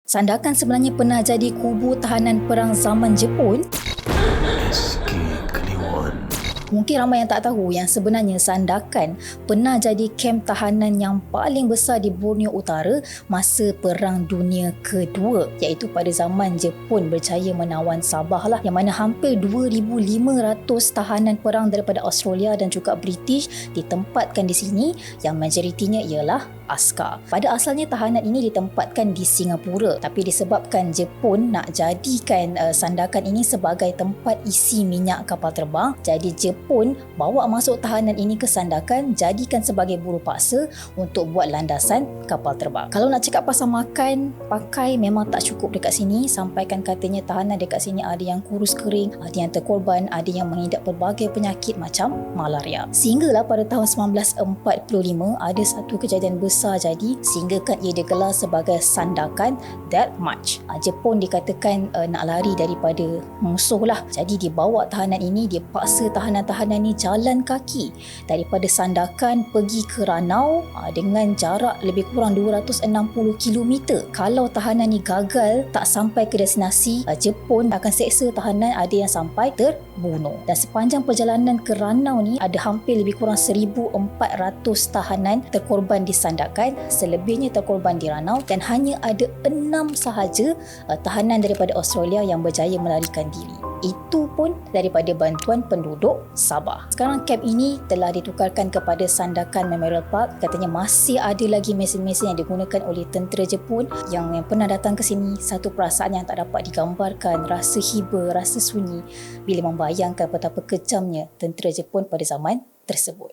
Sandakan sebenarnya pernah jadi kubu tahanan perang zaman Jepun. SK Kliwon. Mungkin ramai yang tak tahu yang sebenarnya Sandakan pernah jadi kem tahanan yang paling besar di Borneo Utara masa Perang Dunia Kedua, iaitu pada zaman Jepun berjaya menawan Sabah lah, yang mana hampir 2,500 tahanan perang daripada Australia dan juga British ditempatkan di sini, yang majoritinya ialah askar. Pada asalnya tahanan ini ditempatkan di Singapura, tapi disebabkan Jepun nak jadikan Sandakan ini sebagai tempat isi minyak kapal terbang, jadi Jepun bawa masuk tahanan ini ke Sandakan, jadikan sebagai buruh paksa untuk buat landasan kapal terbang. Kalau nak cakap pasal makan, pakai memang tak cukup dekat sini, sampaikan katanya tahanan dekat sini ada yang kurus kering, ada yang terkorban, ada yang mengidap pelbagai penyakit macam malaria. Sehinggalah pada tahun 1945 ada satu kejadian besar jadi sehinggakan ia digelar sebagai Sandakan Death March. Jepun dikatakan nak lari daripada musuh lah, jadi dibawa tahanan ini, dia paksa tahanan-tahanan ni jalan kaki daripada Sandakan pergi ke Ranau dengan jarak lebih kurang 260 km. Kalau tahanan ni gagal tak sampai ke destinasi, Jepun akan seksa tahanan, ada yang sampai terbunuh. Dan sepanjang perjalanan ke Ranau ni ada hampir lebih kurang 1,400 tahanan terkorban di Sandakan, selebihnya terkorban di Ranau, dan hanya ada 6 sahaja tahanan daripada Australia yang berjaya melarikan diri. Itu pun daripada bantuan penduduk Sabah. Sekarang kamp ini telah ditukarkan kepada Sandakan Memorial Park. Katanya masih ada lagi mesin-mesin yang digunakan oleh tentera Jepun yang pernah datang ke sini. Satu perasaan yang tak dapat digambarkan, rasa hiba, rasa sunyi bila membayangkan betapa kejamnya tentera Jepun pada zaman tersebut.